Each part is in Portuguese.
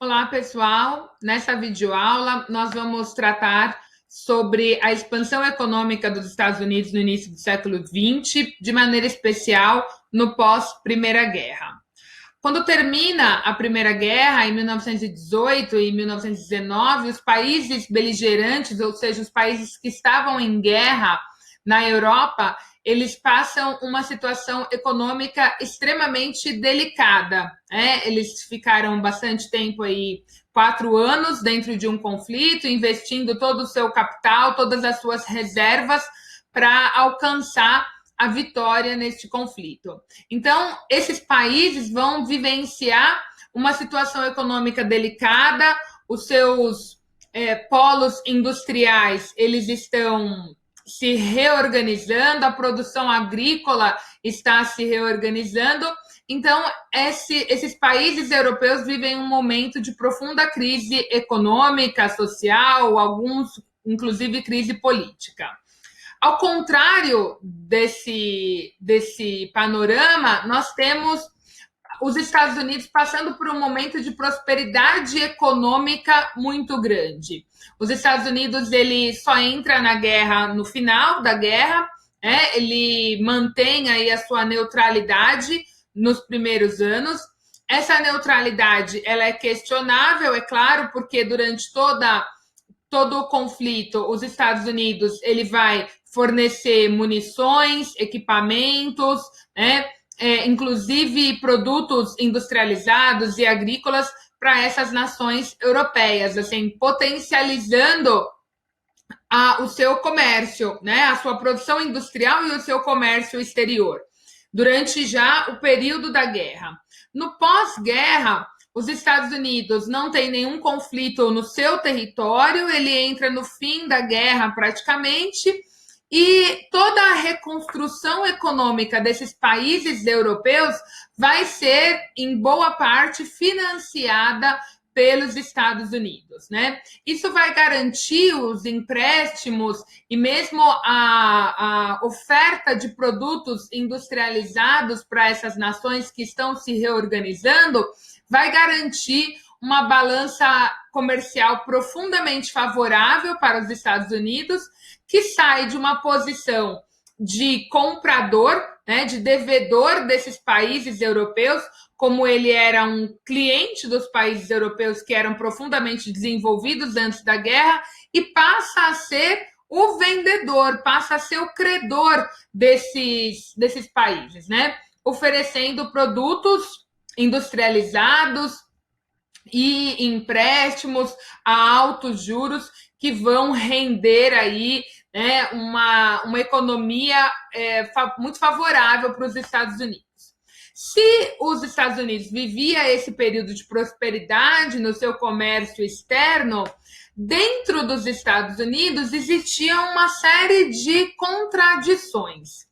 Olá, pessoal. Nessa videoaula, nós vamos tratar sobre a expansão econômica dos Estados Unidos no início do século XX, de maneira especial no pós-Primeira Guerra. Quando termina a Primeira Guerra, em 1918 e 1919, os países beligerantes, ou seja, os países que estavam em guerra na Europa, eles passam uma situação econômica extremamente delicada. Eles ficaram bastante tempo aí, 4 anos dentro de um conflito, investindo todo o seu capital, todas as suas reservas para alcançar a vitória neste conflito. Então, esses países vão vivenciar uma situação econômica delicada, os seus polos industriais, eles estão se reorganizando, a produção agrícola está se reorganizando. Então, esses países europeus vivem um momento de profunda crise econômica, social, alguns, inclusive, crise política. Ao contrário desse panorama, nós temos os Estados Unidos passando por um momento de prosperidade econômica muito grande. Os Estados Unidos ele só entra na guerra no final da guerra, ele mantém aí a sua neutralidade nos primeiros anos. Essa neutralidade ela é questionável, é claro, porque durante todo o conflito, os Estados Unidos ele vai fornecer munições, equipamentos, inclusive produtos industrializados e agrícolas para essas nações europeias, assim, potencializando o seu comércio, a sua produção industrial e o seu comércio exterior, durante já o período da guerra. No pós-guerra, os Estados Unidos não tem nenhum conflito no seu território, ele entra no fim da guerra praticamente, e toda a reconstrução econômica desses países europeus vai ser, em boa parte, financiada pelos Estados Unidos, Isso vai garantir os empréstimos e mesmo a oferta de produtos industrializados para essas nações que estão se reorganizando, vai garantir uma balança comercial profundamente favorável para os Estados Unidos, que sai de uma posição de comprador, de devedor desses países europeus, como ele era um cliente dos países europeus que eram profundamente desenvolvidos antes da guerra, e passa a ser o vendedor, passa a ser o credor desses países, oferecendo produtos industrializados e empréstimos a altos juros que vão render aí uma economia muito favorável para os Estados Unidos. Se os Estados Unidos vivia esse período de prosperidade no seu comércio externo, dentro dos Estados Unidos existia uma série de contradições.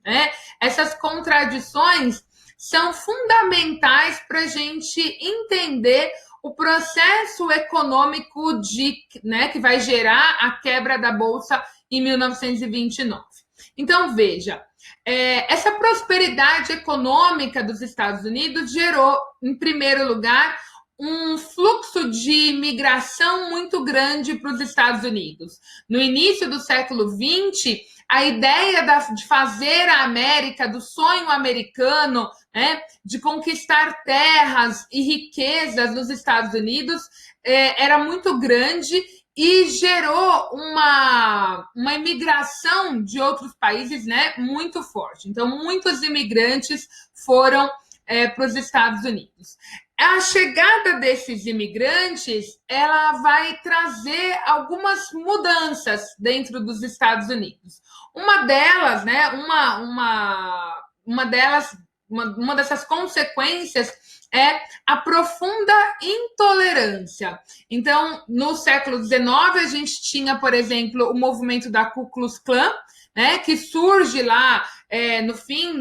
Essas contradições são fundamentais para a gente entender o processo econômico que vai gerar a quebra da Bolsa em 1929. Então, veja, essa prosperidade econômica dos Estados Unidos gerou, em primeiro lugar, um fluxo de imigração muito grande para os Estados Unidos. No início do século XX, a ideia de fazer a América, do sonho americano, de conquistar terras e riquezas nos Estados Unidos, era muito grande e gerou uma imigração de outros países, muito forte. Então, muitos imigrantes foram para os Estados Unidos. A chegada desses imigrantes, ela vai trazer algumas mudanças dentro dos Estados Unidos. Uma delas, uma dessas consequências é a profunda intolerância. Então, no século XIX, a gente tinha, por exemplo, o movimento da Ku Klux Klan, que surge lá no fim,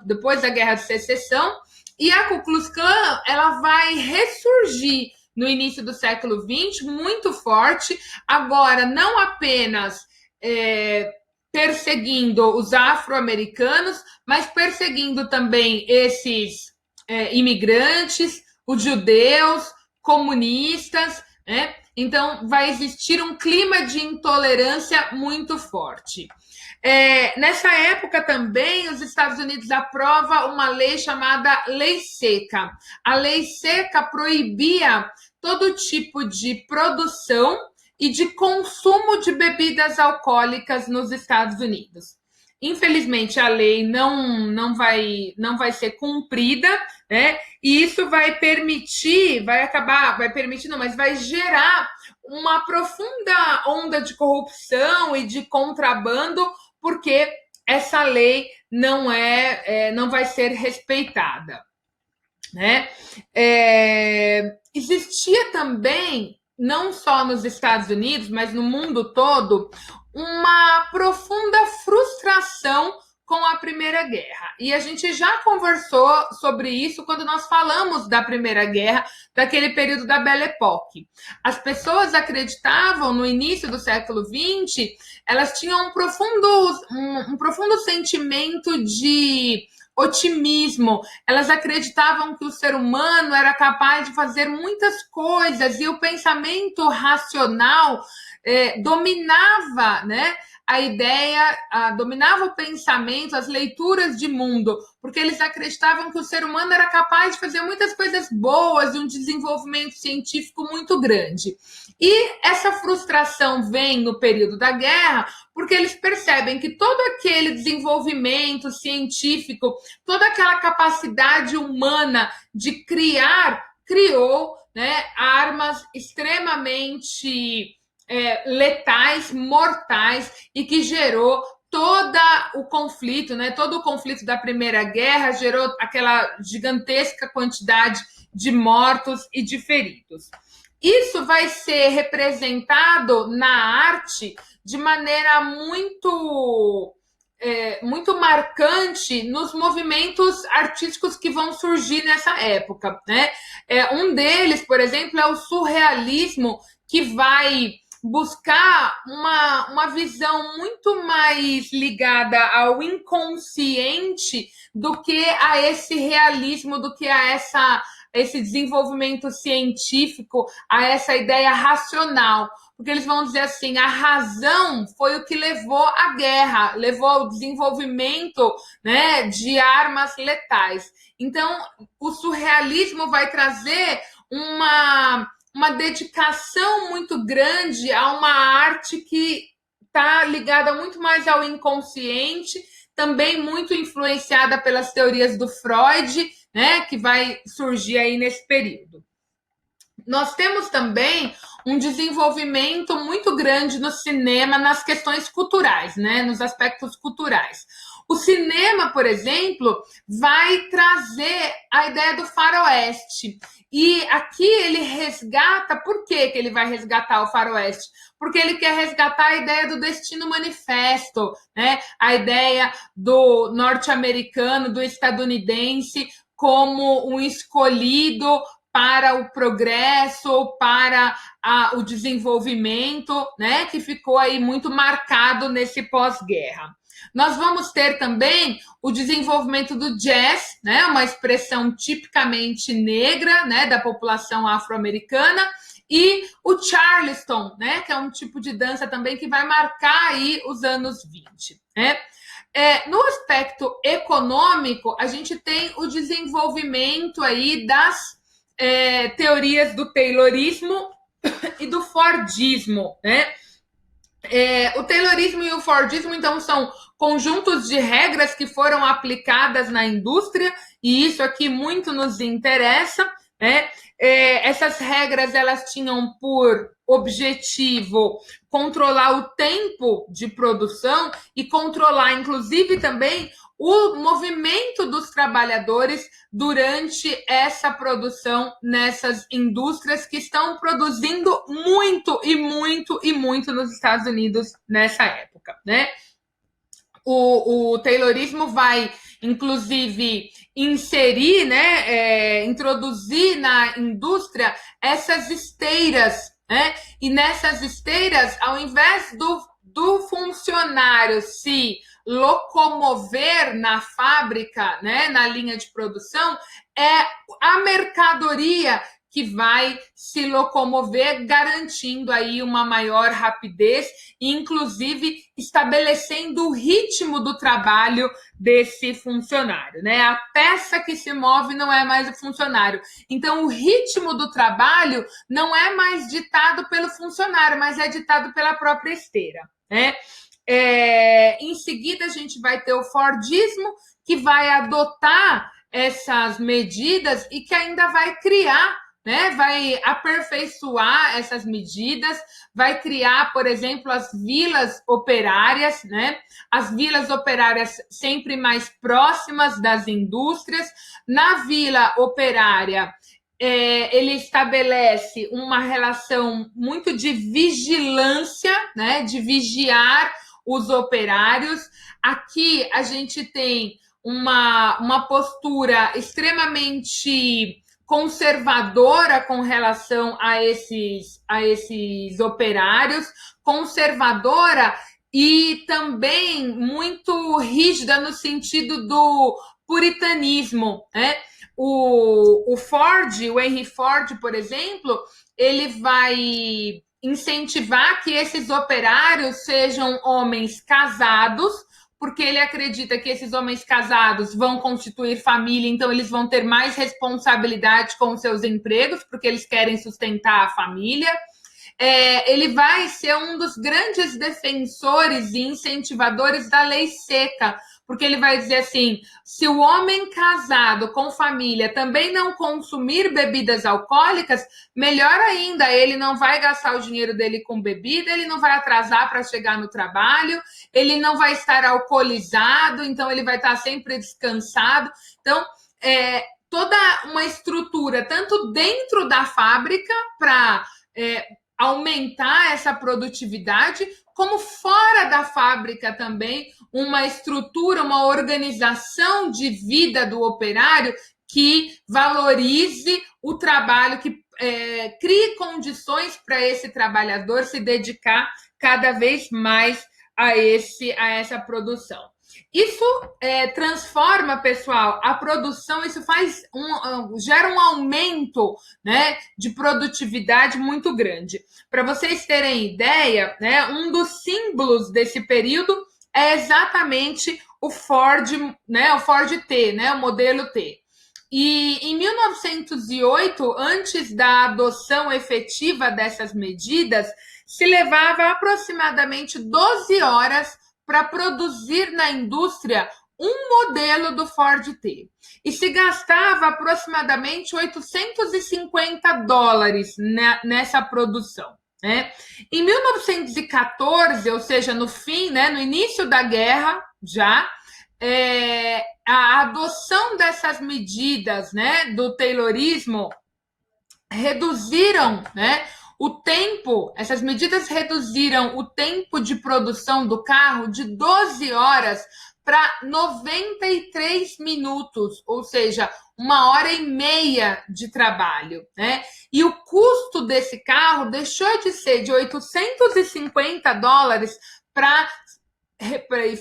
depois da Guerra de Secessão, e a Ku Klux Klan ela vai ressurgir no início do século XX muito forte, agora não apenas perseguindo os afro-americanos, mas perseguindo também esses imigrantes, os judeus, comunistas, né? Então, vai existir um clima de intolerância muito forte. Nessa época também, os Estados Unidos aprovam uma lei chamada Lei Seca. A Lei Seca proibia todo tipo de produção e de consumo de bebidas alcoólicas nos Estados Unidos. Infelizmente, a lei não vai ser cumprida, né? E isso vai permitir, não, mas vai gerar uma profunda onda de corrupção e de contrabando, porque essa lei não vai ser respeitada, né? Existia também, não só nos Estados Unidos, mas no mundo todo, uma profunda frustração com a Primeira Guerra. E a gente já conversou sobre isso quando nós falamos da Primeira Guerra, daquele período da Belle Époque. As pessoas acreditavam, no início do século XX, elas tinham um profundo sentimento de otimismo. Elas acreditavam que o ser humano era capaz de fazer muitas coisas e o pensamento racional dominava, né, a ideia, dominava o pensamento, as leituras de mundo, porque eles acreditavam que o ser humano era capaz de fazer muitas coisas boas e um desenvolvimento científico muito grande. E essa frustração vem no período da guerra, porque eles percebem que todo aquele desenvolvimento científico, toda aquela capacidade humana de criou, né, armas extremamente letais, mortais, e que gerou todo o conflito, né? Todo o conflito da Primeira Guerra gerou aquela gigantesca quantidade de mortos e de feridos. Isso vai ser representado na arte de maneira muito marcante nos movimentos artísticos que vão surgir nessa época, né? Um deles, por exemplo, é o surrealismo, que vai buscar uma visão muito mais ligada ao inconsciente do que a esse realismo, do que a esse desenvolvimento científico, a essa ideia racional. Porque eles vão dizer assim, a razão foi o que levou à guerra, levou ao desenvolvimento, né, de armas letais. Então, o surrealismo vai trazer uma dedicação muito grande a uma arte que está ligada muito mais ao inconsciente, também muito influenciada pelas teorias do Freud, né, que vai surgir aí nesse período. Nós temos também um desenvolvimento muito grande no cinema, nas questões culturais, né, nos aspectos culturais. O cinema, por exemplo, vai trazer a ideia do faroeste. E aqui ele resgata, por que ele vai resgatar o faroeste? Porque ele quer resgatar a ideia do destino manifesto, né? A ideia do norte-americano, do estadunidense, como um escolhido para o progresso, para o desenvolvimento, né? Que ficou aí muito marcado nesse pós-guerra. Nós vamos ter também o desenvolvimento do jazz, né, uma expressão tipicamente negra, né, da população afro-americana, e o Charleston, né, que é um tipo de dança também que vai marcar aí os anos 20. Né? No aspecto econômico, a gente tem o desenvolvimento aí das teorias do Taylorismo e do Fordismo, né? O Taylorismo e o Fordismo, então, são conjuntos de regras que foram aplicadas na indústria, e isso aqui muito nos interessa, né? Essas regras, elas tinham por objetivo controlar o tempo de produção e controlar, inclusive, também o movimento dos trabalhadores durante essa produção nessas indústrias que estão produzindo muito e muito e muito nos Estados Unidos nessa época, né? O Taylorismo vai, inclusive, inserir, né, introduzir na indústria essas esteiras, né? E nessas esteiras, ao invés do funcionário se locomover na fábrica, né, na linha de produção, é a mercadoria que vai se locomover, garantindo aí uma maior rapidez, inclusive estabelecendo o ritmo do trabalho desse funcionário, né? A peça que se move não é mais o funcionário. Então, o ritmo do trabalho não é mais ditado pelo funcionário, mas é ditado pela própria esteira, né? Em seguida, a gente vai ter o Fordismo, que vai adotar essas medidas e que ainda vai criar, né, vai aperfeiçoar essas medidas, vai criar, por exemplo, as vilas operárias, né? As vilas operárias sempre mais próximas das indústrias. Na vila operária, ele estabelece uma relação muito de vigilância, né? De vigiar os operários. Aqui a gente tem uma postura extremamente conservadora com relação a esses operários, conservadora e também muito rígida no sentido do puritanismo, né? O Ford, o Henry Ford, por exemplo, ele vai incentivar que esses operários sejam homens casados, porque ele acredita que esses homens casados vão constituir família, então eles vão ter mais responsabilidade com os seus empregos, porque eles querem sustentar a família. Ele vai ser um dos grandes defensores e incentivadores da lei seca, porque ele vai dizer assim: se o homem casado com família também não consumir bebidas alcoólicas, melhor ainda, ele não vai gastar o dinheiro dele com bebida, ele não vai atrasar para chegar no trabalho, ele não vai estar alcoolizado, então ele vai estar sempre descansado. Então, toda uma estrutura, tanto dentro da fábrica, para aumentar essa produtividade, como fora da fábrica também, uma estrutura, uma organização de vida do operário que valorize o trabalho, que crie condições para esse trabalhador se dedicar cada vez mais a essa produção. Isso transforma, pessoal, a produção, isso gera um aumento, né, de produtividade muito grande. Para vocês terem ideia, né, um dos símbolos desse período é exatamente o Ford, né, o Ford T, né, o modelo T. E em 1908, antes da adoção efetiva dessas medidas, se levava aproximadamente 12 horas para produzir na indústria um modelo do Ford T. E se gastava aproximadamente $850 nessa produção, né? Em 1914, ou seja, no fim, né, no início da guerra, já, a adoção dessas medidas, né, do Taylorismo reduziram, né, o tempo, essas medidas reduziram o tempo de produção do carro de 12 horas para 93 minutos, ou seja, 1h30 de trabalho, né? E o custo desse carro deixou de ser de $850 para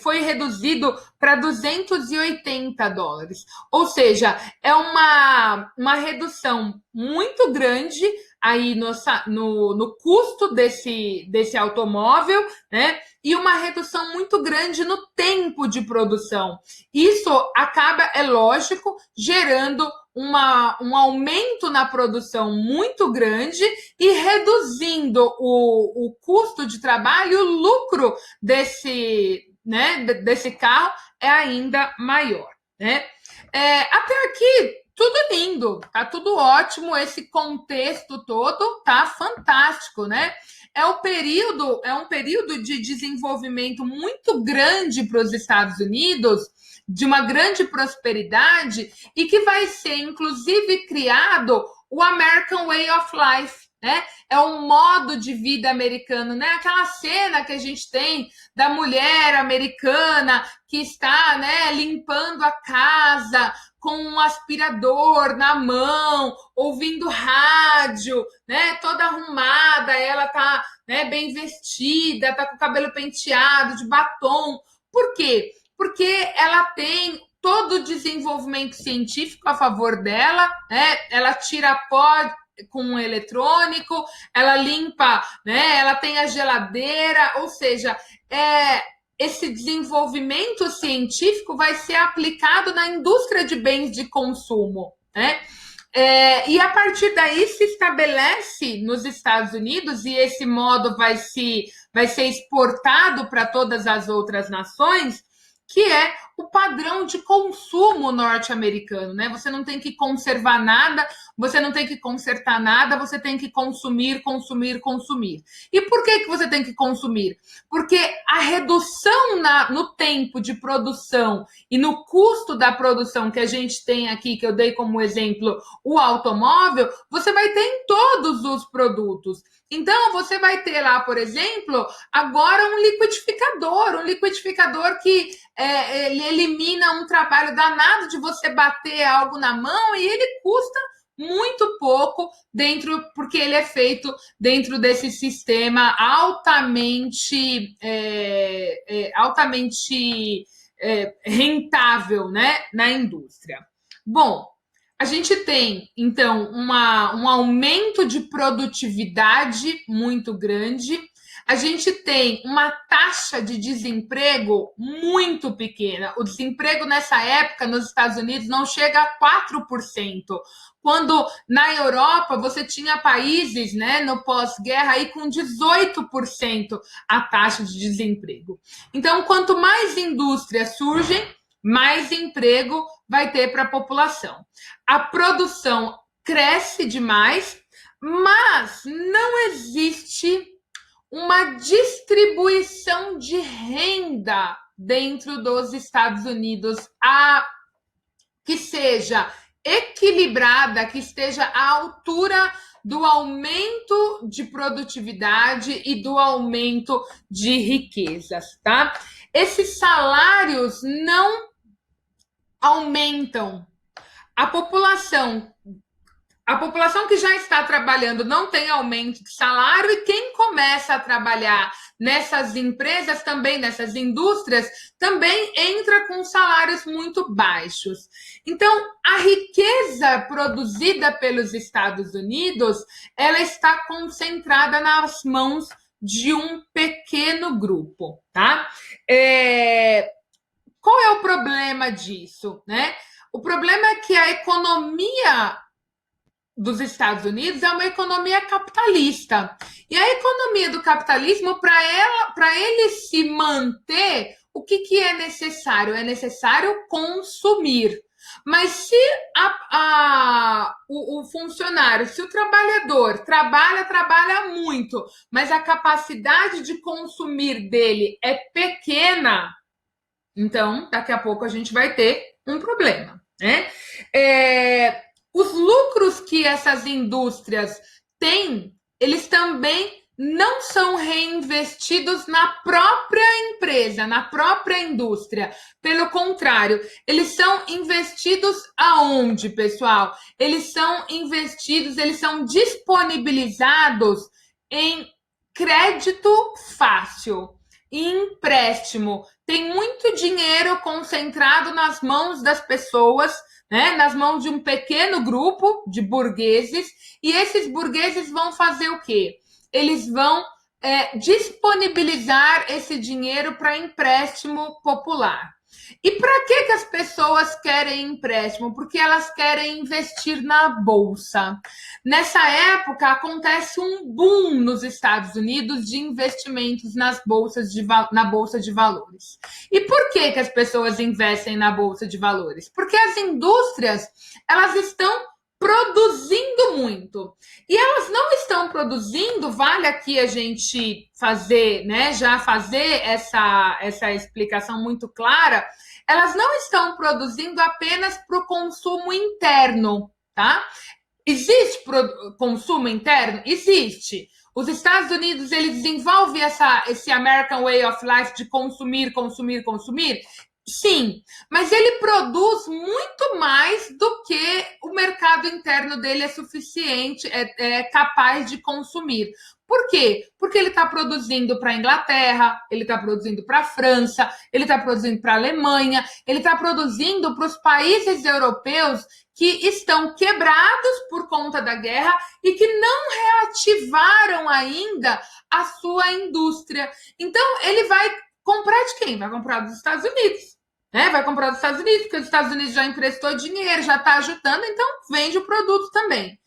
foi reduzido para $280. Ou seja, é uma redução muito grande aí no custo desse automóvel, né? E uma redução muito grande no tempo de produção. Isso acaba, é lógico, gerando um aumento na produção muito grande e reduzindo o custo de trabalho, o lucro desse carro é ainda maior, né? Até aqui tudo lindo, tá tudo ótimo, esse contexto todo tá fantástico, né? É um período de desenvolvimento muito grande para os Estados Unidos, de uma grande prosperidade, e que vai ser, inclusive, criado o American Way of Life, né? É um modo de vida americano, né? Aquela cena que a gente tem da mulher americana que está, né, limpando a casa com um aspirador na mão, ouvindo rádio, né, toda arrumada, ela tá, né, bem vestida, tá com o cabelo penteado, de batom. Por quê? Porque ela tem todo o desenvolvimento científico a favor dela, né? Ela tira pó com um eletrônico, ela limpa, né? Ela tem a geladeira, ou seja, esse desenvolvimento científico vai ser aplicado na indústria de bens de consumo, né? E a partir daí se estabelece nos Estados Unidos, e esse modo vai ser exportado para todas as outras nações, que é o padrão de consumo norte-americano, né? Você não tem que conservar nada, você não tem que consertar nada, você tem que consumir, consumir, consumir. E por que você tem que consumir? Porque a redução no tempo de produção e no custo da produção que a gente tem aqui, que eu dei como exemplo, o automóvel, você vai ter em todos os produtos. Então, você vai ter lá, por exemplo, agora um liquidificador que ele elimina um trabalho danado de você bater algo na mão e ele custa muito pouco porque ele é feito dentro desse sistema altamente rentável, né, na indústria. Bom, a gente tem, então, um aumento de produtividade muito grande. A gente tem uma taxa de desemprego muito pequena. O desemprego nessa época nos Estados Unidos não chega a 4%, quando na Europa você tinha países, né, no pós-guerra aí com 18% a taxa de desemprego. Então, quanto mais indústrias surgem, mais emprego vai ter para a população. A produção cresce demais, mas não existe uma distribuição de renda dentro dos Estados Unidos que seja equilibrada, que esteja à altura do aumento de produtividade e do aumento de riquezas, tá? Esses salários não aumentam. A população que já está trabalhando não tem aumento de salário, e quem começa a trabalhar nessas empresas também, nessas indústrias, também entra com salários muito baixos. Então, a riqueza produzida pelos Estados Unidos, ela está concentrada nas mãos de um pequeno grupo, tá? Qual é o problema disso, né? O problema é que a economia dos Estados Unidos é uma economia capitalista. E a economia do capitalismo, para ele se manter, o que é necessário? É necessário consumir. Mas se o funcionário, se o trabalhador trabalha muito, mas a capacidade de consumir dele é pequena, então, daqui a pouco a gente vai ter um problema, né? Os lucros que essas indústrias têm, eles também não são reinvestidos na própria empresa, na própria indústria. Pelo contrário, eles são investidos aonde, pessoal? Eles são disponibilizados em crédito fácil, empréstimo. Tem muito dinheiro concentrado nas mãos das pessoas, né, nas mãos de um pequeno grupo de burgueses, e esses burgueses vão fazer o quê? Eles vão disponibilizar esse dinheiro para empréstimo popular. E para que as pessoas querem empréstimo? Porque elas querem investir na bolsa. Nessa época, acontece um boom nos Estados Unidos de investimentos na bolsa de valores. E por que as pessoas investem na bolsa de valores? Porque as indústrias, elas estão produzindo muito. E elas não estão produzindo, vale aqui a gente fazer, né, já fazer essa explicação muito clara, elas não estão produzindo apenas para o consumo interno, tá? Existe consumo interno? Existe. Os Estados Unidos, ele desenvolve esse American Way of Life de consumir, consumir, consumir? Sim, mas ele produz muito mais do que o mercado interno dele é suficiente, é capaz de consumir. Por quê? Porque ele está produzindo para a Inglaterra, ele está produzindo para a França, ele está produzindo para a Alemanha, ele está produzindo para os países europeus que estão quebrados por conta da guerra e que não reativaram ainda a sua indústria. Então, ele vai comprar de quem? Vai comprar dos Estados Unidos. Né? Vai comprar dos Estados Unidos, porque os Estados Unidos já emprestou dinheiro, já está ajudando, então vende o produto também.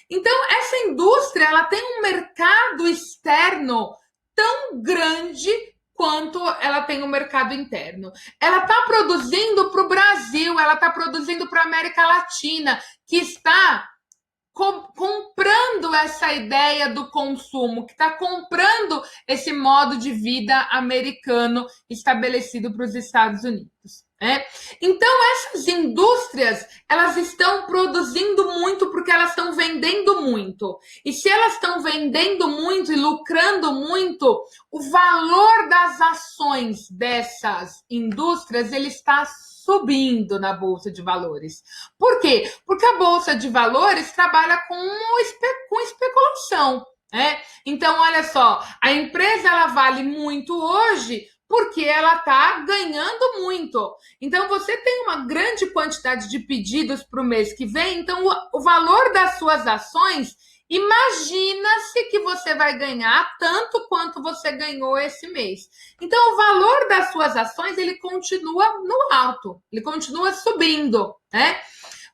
Então, essa indústria ela tem um mercado externo tão grande quanto ela tem um mercado interno. Ela está produzindo para o Brasil, ela está produzindo para a América Latina, que está comprando essa ideia do consumo, que está comprando esse modo de vida americano estabelecido para os Estados Unidos. Né? Então, essas indústrias, elas estão produzindo muito porque elas estão vendendo muito. E se elas estão vendendo muito e lucrando muito, o valor das ações dessas indústrias, ele está subindo na Bolsa de Valores. Por quê? Porque a Bolsa de Valores trabalha com especulação. Né? Então, olha só, a empresa ela vale muito hoje porque ela está ganhando muito. Então, você tem uma grande quantidade de pedidos para o mês que vem, então o valor das suas ações, imagina-se que você vai ganhar tanto quanto você ganhou esse mês. Então, o valor das suas ações, ele continua no alto, ele continua subindo, né?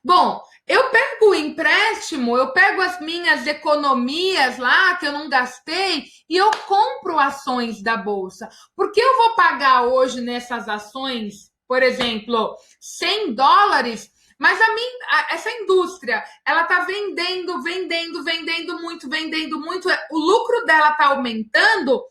Bom, eu pego o empréstimo, eu pego as minhas economias lá que eu não gastei e eu compro ações da bolsa. Porque eu vou pagar hoje nessas ações, por exemplo, $100, mas essa indústria, ela está vendendo muito, o lucro dela está aumentando.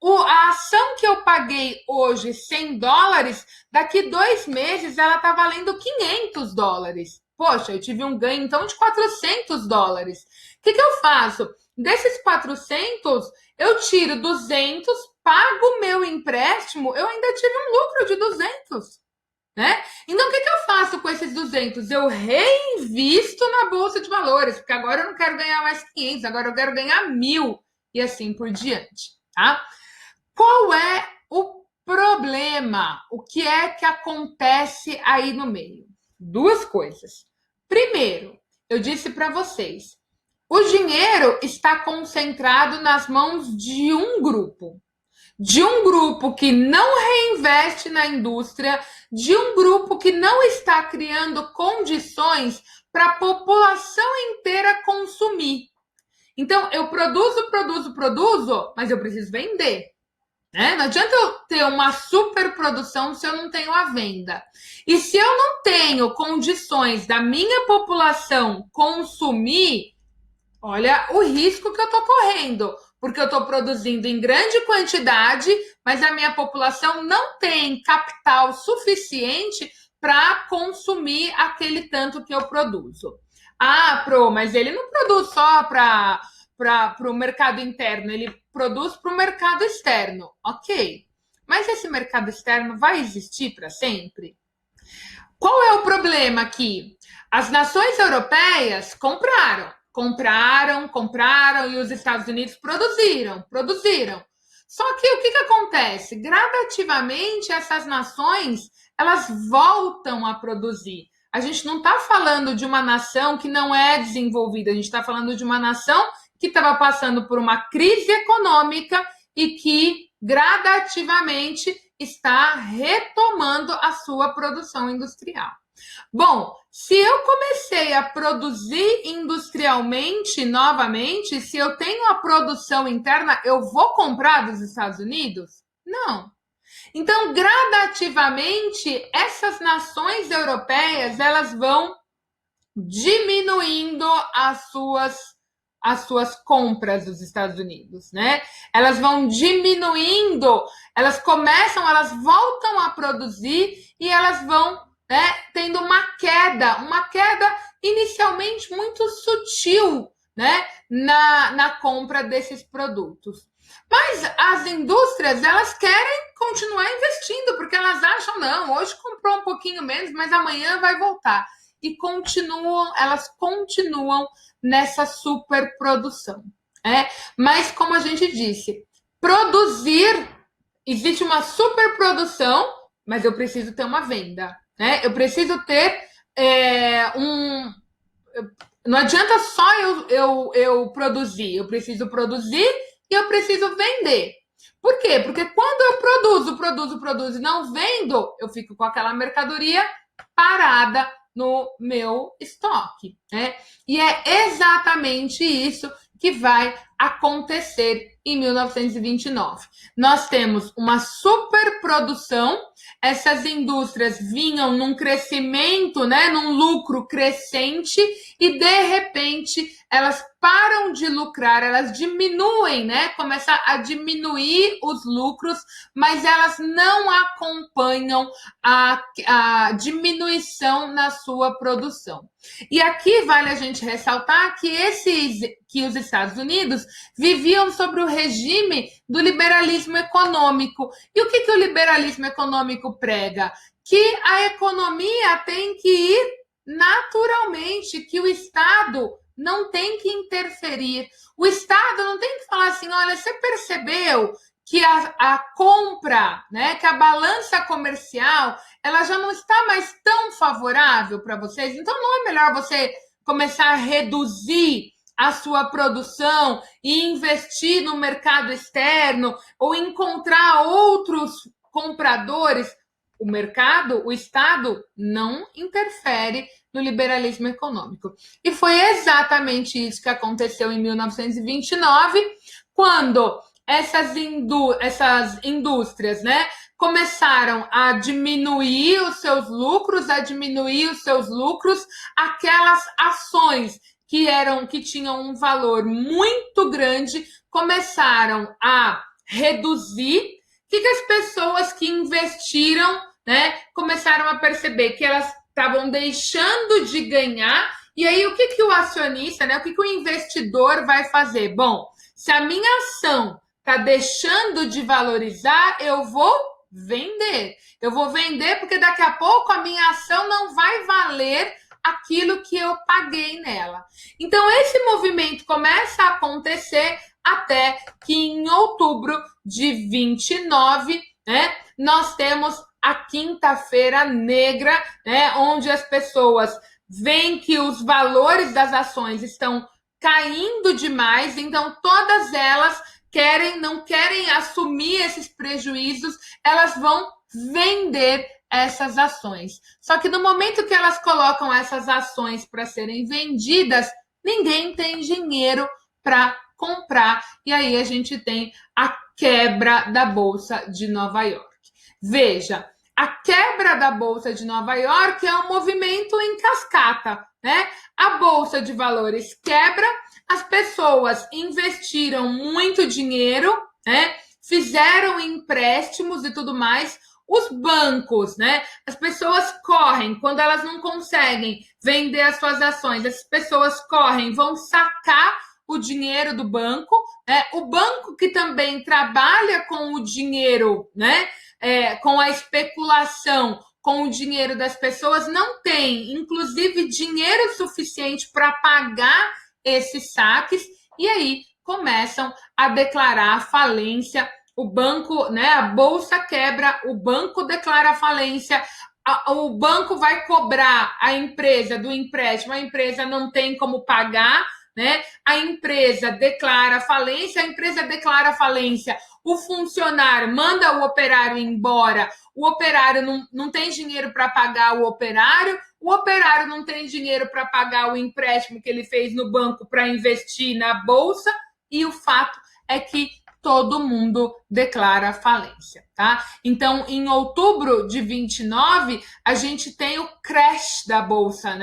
A ação que eu paguei hoje, $100, daqui 2 meses ela está valendo $500. Poxa, eu tive um ganho então de $400. O que eu faço? Desses 400, eu tiro 200, pago meu empréstimo, eu ainda tive um lucro de 200. Né? Então, o que eu faço com esses 200? Eu reinvisto na Bolsa de Valores, porque agora eu não quero ganhar mais 500, agora eu quero ganhar 1.000 e assim por diante. Tá? Qual é o problema? O que é que acontece aí no meio? 2 coisas. Primeiro, eu disse para vocês, o dinheiro está concentrado nas mãos de um grupo que não reinveste na indústria, de um grupo que não está criando condições para a população inteira consumir. Então, eu produzo, mas eu preciso vender. Né? Não adianta eu ter uma superprodução se eu não tenho a venda. E se eu não tenho condições da minha população consumir, olha o risco que eu estou correndo. Porque eu estou produzindo em grande quantidade, mas a minha população não tem capital suficiente para consumir aquele tanto que eu produzo. Ah, mas ele não produz só para o mercado interno, ele produz para o mercado externo. Ok. Mas esse mercado externo vai existir para sempre? Qual é o problema aqui? As nações europeias compraram e os Estados Unidos produziram. Só que o que acontece? Gradativamente essas nações elas voltam a produzir. A gente não está falando de uma nação que não é desenvolvida, a gente está falando de uma nação que estava passando por uma crise econômica e que gradativamente está retomando a sua produção industrial. Bom, se eu comecei a produzir industrialmente novamente, se eu tenho a produção interna, eu vou comprar dos Estados Unidos? Não. Então, gradativamente, essas nações europeias, elas vão diminuindo as suas compras dos Estados Unidos, né? Elas vão diminuindo, elas voltam a produzir e elas vão, né, tendo uma queda inicialmente muito sutil, né, na compra desses produtos. Mas as indústrias, elas querem continuar investindo, porque elas acham, não, hoje comprou um pouquinho menos, mas amanhã vai voltar. E elas continuam nessa superprodução. Mas, como a gente disse, produzir, existe uma superprodução, mas eu preciso ter uma venda. Eu preciso ter não adianta só eu produzir, eu preciso produzir e eu preciso vender. Por quê? Porque quando eu produzo e não vendo, eu fico com aquela mercadoria parada no meu estoque. E é exatamente isso que vai acontecer em 1929. Nós temos uma superprodução, essas indústrias vinham num crescimento, num lucro crescente, e de repente elas param de lucrar, elas diminuem, começam a diminuir os lucros, mas elas não acompanham a diminuição na sua produção. E aqui vale a gente ressaltar que os Estados Unidos viviam sobre o regime do liberalismo econômico. E o que o liberalismo econômico prega? Que a economia tem que ir naturalmente, que o Estado não tem que interferir. O Estado não tem que falar assim, olha, você percebeu que a compra, que a balança comercial, ela já não está mais tão favorável para vocês, então não é melhor você começar a reduzir a sua produção e investir no mercado externo ou encontrar outros compradores? O mercado, o Estado, não interfere no liberalismo econômico. E foi exatamente isso que aconteceu em 1929, quando essas indústrias, começaram a diminuir os seus lucros, aquelas ações que tinham um valor muito grande começaram a reduzir. O que as pessoas que investiram, começaram a perceber? Que elas estavam deixando de ganhar. E aí, o que o acionista, o que o investidor vai fazer? Bom, se a minha ação está deixando de valorizar, eu vou vender. Eu vou vender porque daqui a pouco a minha ação não vai valer aquilo que eu paguei nela. Então, esse movimento começa a acontecer até que em outubro de 29, nós temos a Quinta-feira Negra, onde as pessoas veem que os valores das ações estão caindo demais, então todas elas não querem assumir esses prejuízos, elas vão vender essas ações. Só que no momento que elas colocam essas ações para serem vendidas, ninguém tem dinheiro para comprar, e aí a gente tem a quebra da Bolsa de Nova York. Veja, a quebra da Bolsa de Nova York é um movimento em cascata, A Bolsa de Valores quebra, as pessoas investiram muito dinheiro, fizeram empréstimos e tudo mais. Os bancos, as pessoas correm, quando elas não conseguem vender as suas ações, as pessoas correm, vão sacar o dinheiro do banco, o banco que também trabalha com o dinheiro, com a especulação, com o dinheiro das pessoas, não tem, inclusive, dinheiro suficiente para pagar esses saques, e aí começam a declarar falência. O banco, a bolsa quebra, o banco declara falência, o banco vai cobrar a empresa do empréstimo, a empresa não tem como pagar, a empresa declara falência, o funcionário manda o operário embora, o operário não tem dinheiro para pagar o operário não tem dinheiro para pagar o empréstimo que ele fez no banco para investir na bolsa, e o fato é que todo mundo declara falência, tá? Então, em outubro de 29, a gente tem o crash da bolsa,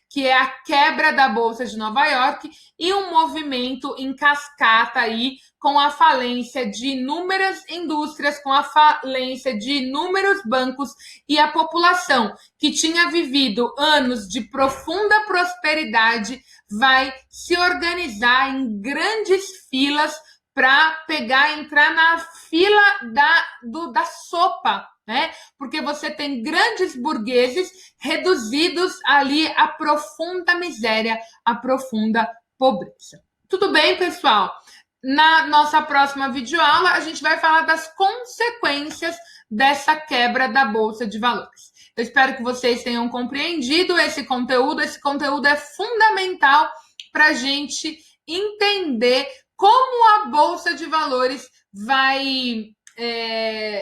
que é a quebra da Bolsa de Nova York e um movimento em cascata aí com a falência de inúmeras indústrias, com a falência de inúmeros bancos, e a população que tinha vivido anos de profunda prosperidade vai se organizar em grandes filas para pegar e entrar na fila da sopa, né? Porque você tem grandes burgueses reduzidos ali à profunda miséria, à profunda pobreza. Tudo bem, pessoal? Na nossa próxima videoaula, a gente vai falar das consequências dessa quebra da Bolsa de Valores. Eu espero que vocês tenham compreendido esse conteúdo. Esse conteúdo é fundamental para a gente entender como a Bolsa de Valores vai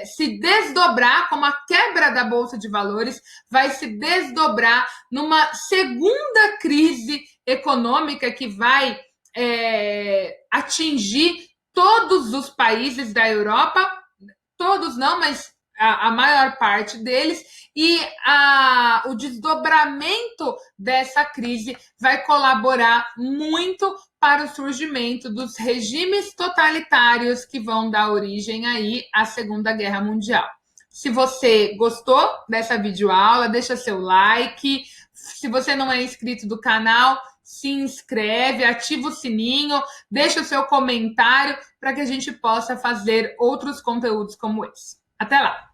se desdobrar, como a quebra da Bolsa de Valores vai se desdobrar numa segunda crise econômica que vai atingir todos os países da Europa, todos não, mas a maior parte deles, e o desdobramento dessa crise vai colaborar muito para o surgimento dos regimes totalitários que vão dar origem aí à Segunda Guerra Mundial. Se você gostou dessa videoaula, deixa seu like. Se você não é inscrito do canal, se inscreve, ativa o sininho, deixa o seu comentário para que a gente possa fazer outros conteúdos como esse. Até lá!